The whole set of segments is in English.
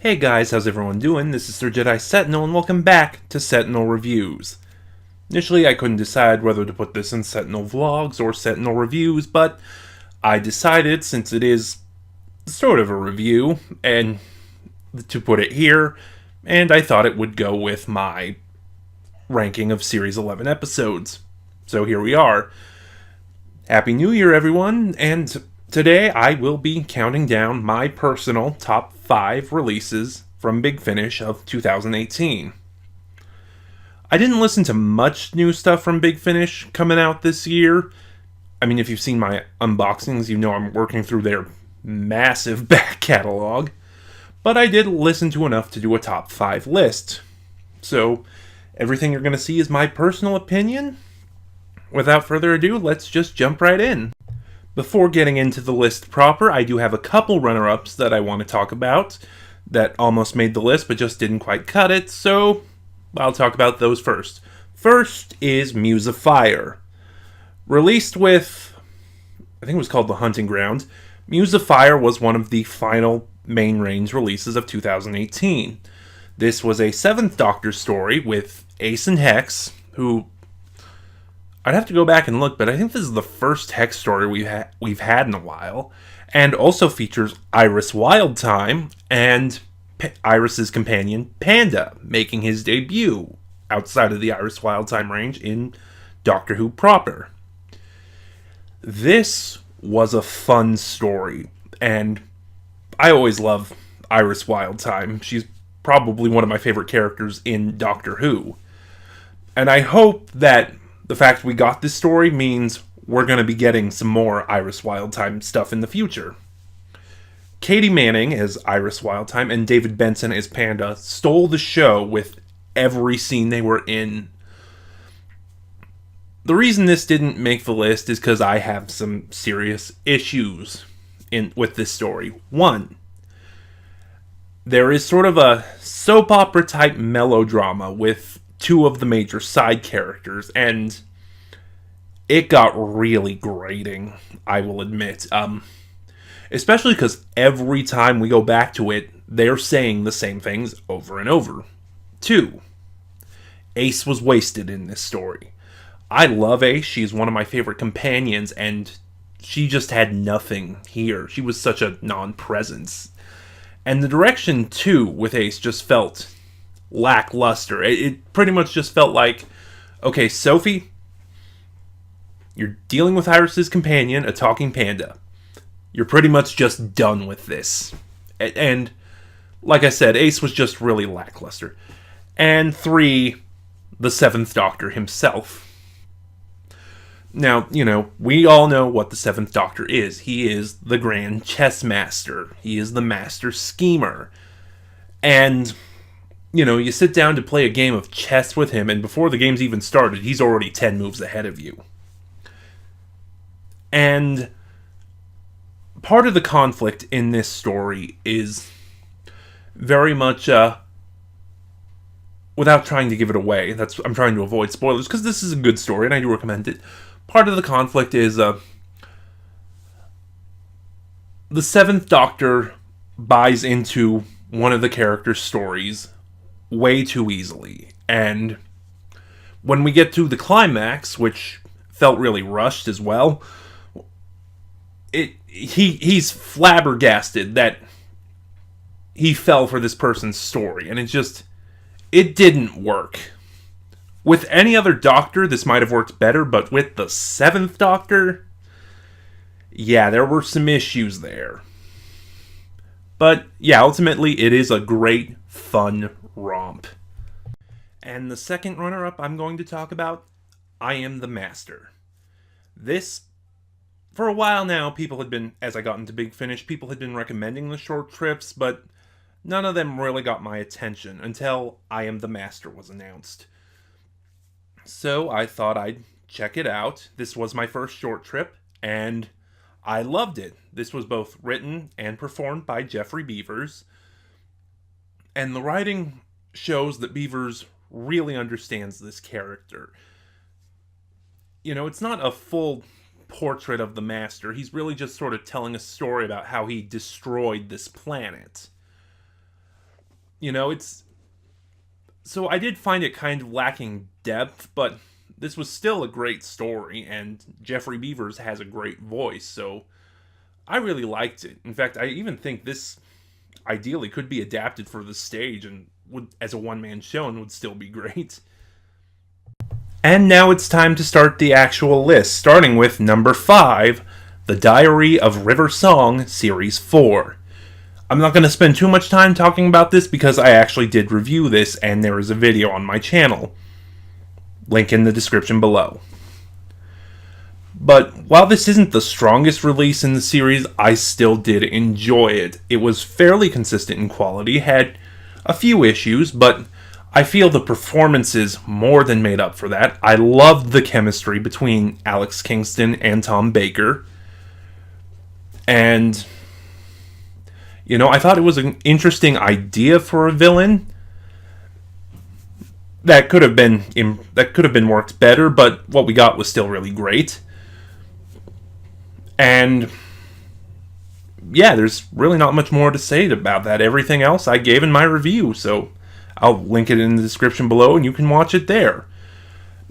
Hey guys, how's everyone doing? This is Sir Jedi Sentinel, and welcome back to Sentinel Reviews. Initially, I couldn't decide whether to put this in Sentinel Vlogs or Sentinel Reviews, but I decided, since it is sort of a review, and to put it here, and I thought it would go with my ranking of Series 11 episodes. So here we are. Happy New Year, everyone, and today I will be counting down my personal top 5 releases from Big Finish of 2018. I didn't listen to much new stuff from Big Finish coming out this year. I mean, if you've seen my unboxings, you know I'm working through their massive back catalog. But I did listen to enough to do a top 5 list. So, everything you're going to see is my personal opinion. Without further ado, let's just jump right in. Before getting into the list proper, I do have a couple runner-ups that I want to talk about that almost made the list but just didn't quite cut it, so I'll talk about those first. First is Musa Fire. Released with, I think it was called The Hunting Ground, Musa Fire was one of the final main range releases of 2018. This was a 7th Doctor story with Ace and Hex, who I'd have to go back and look, but I think this is the first Hex story we've had in a while, and also features Iris Wildtime and Iris's companion Panda, making his debut outside of the Iris Wildtime range in Doctor Who proper. This was a fun story, and I always love Iris Wildtime. She's probably one of my favorite characters in Doctor Who, and I hope that the fact we got this story means we're going to be getting some more Iris Wildtime stuff in the future. Katie Manning as Iris Wildtime and David Benson as Panda stole the show with every scene they were in. The reason this didn't make the list is because I have some serious issues with this story. One, there is sort of a soap opera type melodrama with two of the major side characters, and it got really grating, I will admit. Especially because every time we go back to it, they're saying the same things over and over. 2, Ace was wasted in this story. I love Ace, she's one of my favorite companions, and she just had nothing here. She was such a non-presence. And the direction, too, with Ace just felt lackluster. It pretty much just felt like, okay, Sophie, you're dealing with Iris's companion, a talking panda. You're pretty much just done with this. And like I said, Ace was just really lackluster. And 3, the 7th Doctor himself. Now, we all know what the 7th Doctor is. He is the Grand Chess Master. He is the Master Schemer. And you sit down to play a game of chess with him, and before the game's even started, he's already 10 moves ahead of you. And part of the conflict in this story is very much, without trying to give it away, I'm trying to avoid spoilers, because this is a good story, and I do recommend it. Part of the conflict is, the 7th Doctor buys into one of the characters' stories way too easily. And when we get to the climax, which felt really rushed as well, he's flabbergasted that he fell for this person's story, and it didn't work. With any other Doctor, this might have worked better, but with the 7th Doctor, yeah, there were some issues there. But yeah, ultimately, it is a great, fun romp. And the second runner-up I'm going to talk about, I Am the Master. This, for a while now, people had been, as I got into Big Finish, people had been recommending the short trips, but none of them really got my attention until I Am the Master was announced. So I thought I'd check it out. This was my first short trip, and I loved it. This was both written and performed by Jeffrey Beavers, and the writing shows that Beavers really understands this character. It's not a full portrait of the Master. He's really just sort of telling a story about how he destroyed this planet. it's so I did find it kind of lacking depth, but this was still a great story, and Jeffrey Beavers has a great voice, so I really liked it. In fact, I even think this ideally could be adapted for the stage and would, as a one-man show, and would still be great. And now it's time to start the actual list, starting with number 5, The Diary of Riversong, Series 4. I'm not going to spend too much time talking about this because I actually did review this and there is a video on my channel. Link in the description below. But while this isn't the strongest release in the series, I still did enjoy it. It was fairly consistent in quality, had a few issues, but I feel the performances more than made up for that. I loved the chemistry between Alex Kingston and Tom Baker. And I thought it was an interesting idea for a villain that could have been worked better, but what we got was still really great. And yeah, there's really not much more to say about that. Everything else I gave in my review, so I'll link it in the description below and you can watch it there.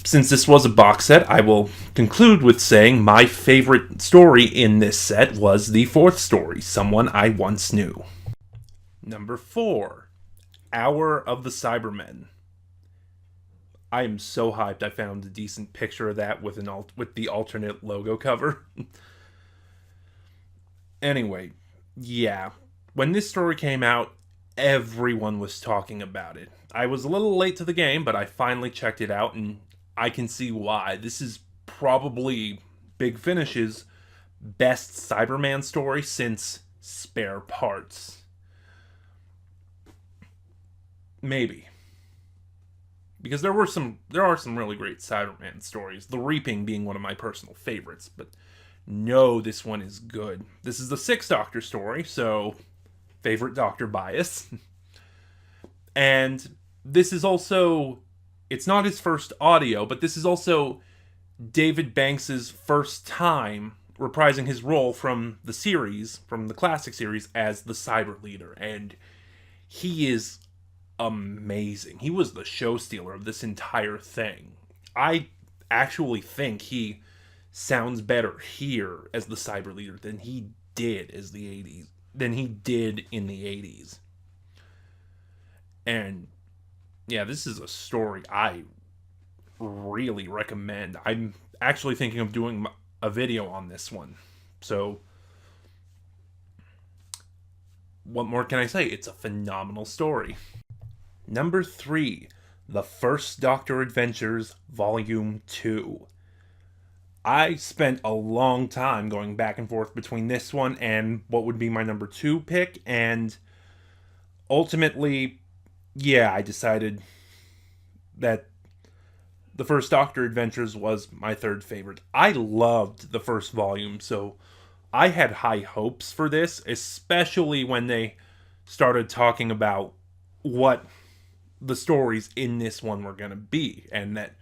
Since this was a box set, I will conclude with saying my favorite story in this set was the 4th story, Someone I Once Knew. Number 4, Hour of the Cybermen. I am so hyped I found a decent picture of that with the alternate logo cover. Anyway, yeah, when this story came out, everyone was talking about it. I was a little late to the game, but I finally checked it out, and I can see why. This is probably Big Finish's best Cyberman story since Spare Parts. Maybe. Because there are some really great Cyberman stories, The Reaping being one of my personal favorites, but no, this one is good. This is the 6th Doctor story, so favorite Doctor bias. And this is also, it's not his first audio, but this is also David Banks's first time reprising his role from the series, from the classic series, as the Cyber Leader. And he is amazing. He was the show stealer of this entire thing. I actually think he sounds better here as the Cyber Leader than he did in the 80s. And yeah, this is a story I really recommend. I'm actually thinking of doing a video on this one. So what more can I say? It's a phenomenal story. Number 3, The First Doctor Adventures, Volume 2. I spent a long time going back and forth between this one and what would be my number 2 pick, and ultimately, yeah, I decided that The First Doctor Adventures was my 3rd favorite. I loved the first volume, so I had high hopes for this, especially when they started talking about what the stories in this one were going to be, and that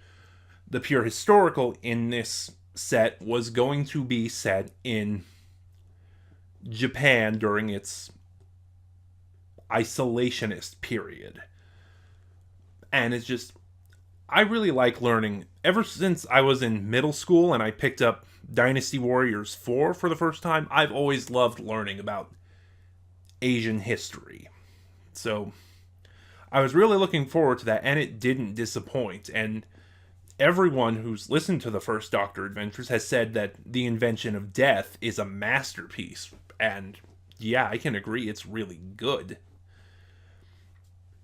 the pure historical in this set was going to be set in Japan during its isolationist period. And it's just, I really like learning. Ever since I was in middle school and I picked up Dynasty Warriors 4 for the first time, I've always loved learning about Asian history. So I was really looking forward to that, and it didn't disappoint. And everyone who's listened to the First Doctor Adventures has said that The Invention of Death is a masterpiece. And yeah, I can agree, it's really good.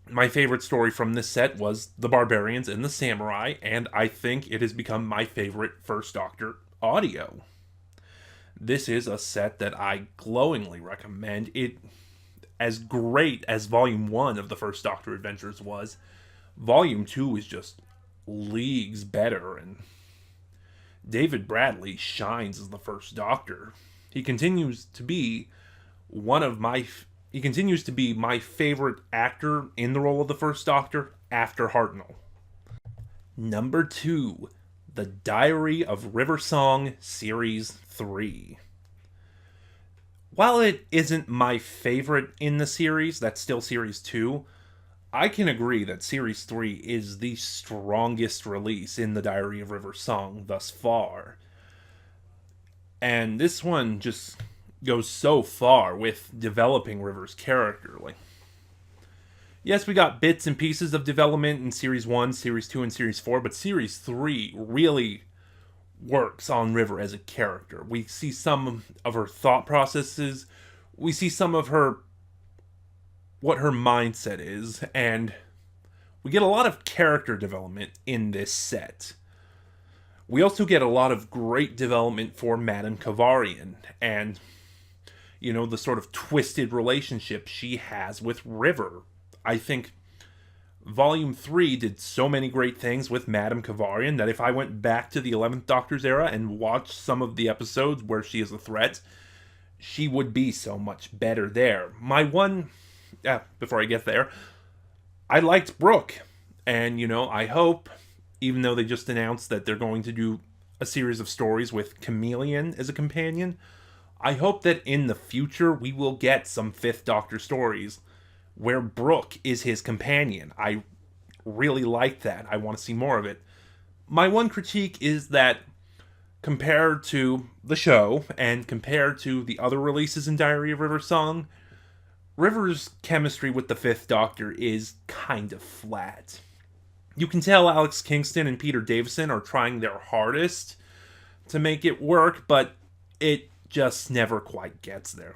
My favorite story from this set was The Barbarians and the Samurai, and I think it has become my favorite First Doctor audio. This is a set that I glowingly recommend. It, as great as Volume 1 of the First Doctor Adventures was, Volume 2 is just leagues better, and David Bradley shines as the First Doctor. He continues to be my favorite actor in the role of the First Doctor after Hartnell. Number 2, The Diary of Riversong, Series 3. While it isn't my favorite in the series, that's still Series 2, I can agree that Series 3 is the strongest release in the Diary of Riversong thus far. And this one just goes so far with developing River's character. Like, yes, we got bits and pieces of development in Series 1, Series 2, and Series 4, but Series 3 really works on River as a character. We see some of her thought processes, we see some of her what her mindset is, and we get a lot of character development in this set. We also get a lot of great development for Madame Kavarian and, you know, the sort of twisted relationship she has with River. I think Volume 3 did so many great things with Madame Kavarian that if I went back to the 11th Doctor's era and watched some of the episodes where she is a threat, she would be so much better there. Before I get there, I liked Brooke. And, you know, I hope, even though they just announced that they're going to do a series of stories with Chameleon as a companion, I hope that in the future we will get some 5th Doctor stories where Brooke is his companion. I really like that. I want to see more of it. My one critique is that compared to the show and compared to the other releases in Diary of Riversong, River's chemistry with the 5th Doctor is kind of flat. You can tell Alex Kingston and Peter Davison are trying their hardest to make it work, but it just never quite gets there.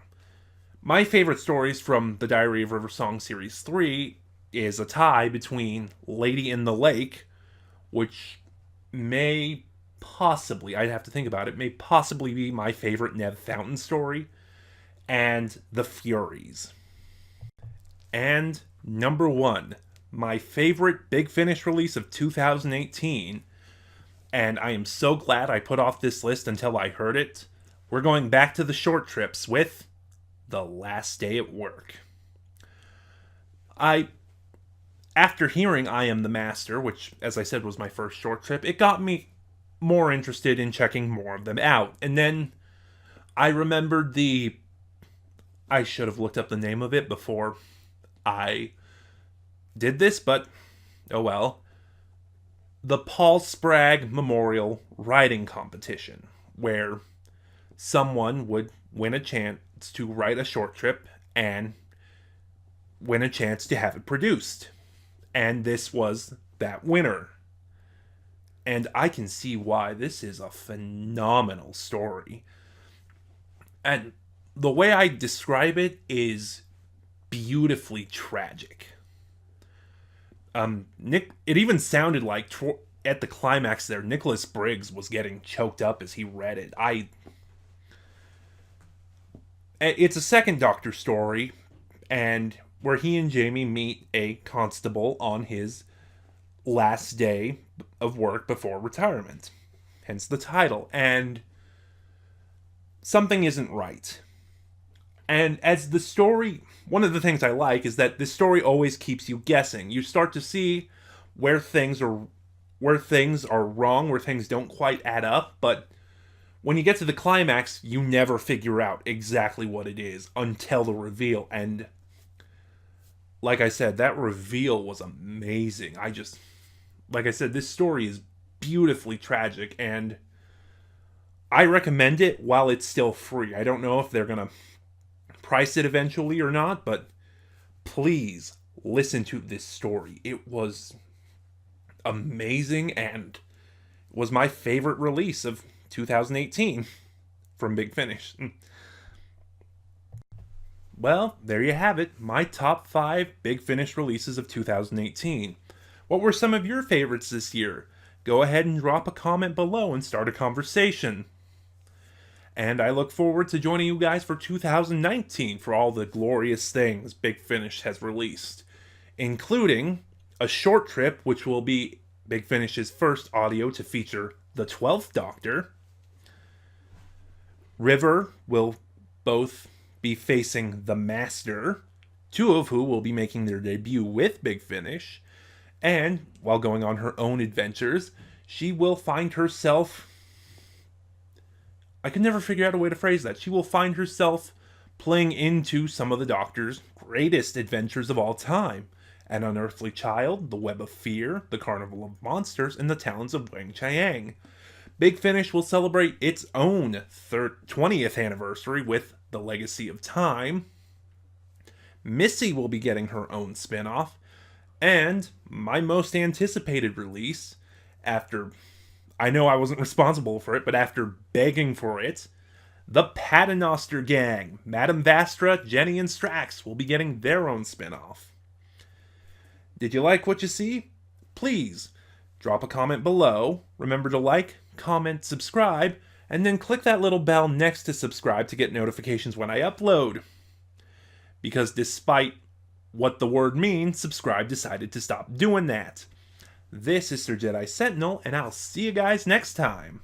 My favorite stories from the Diary of Riversong Series 3 is a tie between Lady in the Lake, which may possibly, I'd have to think about it, may possibly be my favorite Ned Fountain story, and The Furies. And number 1, my favorite Big Finish release of 2018, and I am so glad I put off this list until I heard it. We're going back to the short trips with The Last Day at Work. After hearing I Am the Master, which, as I said, was my first short trip, it got me more interested in checking more of them out. And then I remembered I should have looked up the name of it before I did this, but oh well. The Paul Spragg Memorial Writing Competition, where someone would win a chance to write a short trip and win a chance to have it produced. And this was that winner. And I can see why this is a phenomenal story. And the way I describe it is beautifully tragic. It even sounded like at the climax there, Nicholas Briggs was getting choked up as he read it. It's a 2nd Doctor story, and where he and Jamie meet a constable on his last day of work before retirement. Hence the title. And something isn't right. And as the story, one of the things I like is that this story always keeps you guessing. You start to see where things are wrong, where things don't quite add up, but when you get to the climax, you never figure out exactly what it is until the reveal. And like I said, that reveal was amazing. Like I said, this story is beautifully tragic, and I recommend it while it's still free. I don't know if they're going to price it eventually or not, but please listen to this story. It was amazing and was my favorite release of 2018 from Big Finish. Well, there you have it, my top 5 Big Finish releases of 2018. What were some of your favorites this year? Go ahead and drop a comment below and start a conversation. And I look forward to joining you guys for 2019 for all the glorious things Big Finish has released, including a short trip, which will be Big Finish's first audio to feature the 12th Doctor. River will both be facing the Master, 2 of who will be making their debut with Big Finish, and while going on her own adventures, she will find herself... I could never figure out a way to phrase that. She will find herself playing into some of the Doctor's greatest adventures of all time, An Unearthly Child, The Web of Fear, The Carnival of Monsters, and The Talons of Wang Chiang. Big Finish will celebrate its own 20th anniversary with The Legacy of Time. Missy will be getting her own spin-off. And my most anticipated release, after I know I wasn't responsible for it, but after begging for it, the Paternoster Gang, Madame Vastra, Jenny, and Strax will be getting their own spin-off. Did you like what you see? Please drop a comment below. Remember to like, comment, subscribe, and then click that little bell next to subscribe to get notifications when I upload. Because despite what the word means, subscribe decided to stop doing that. This is Sir Jedi Sentinel, and I'll see you guys next time.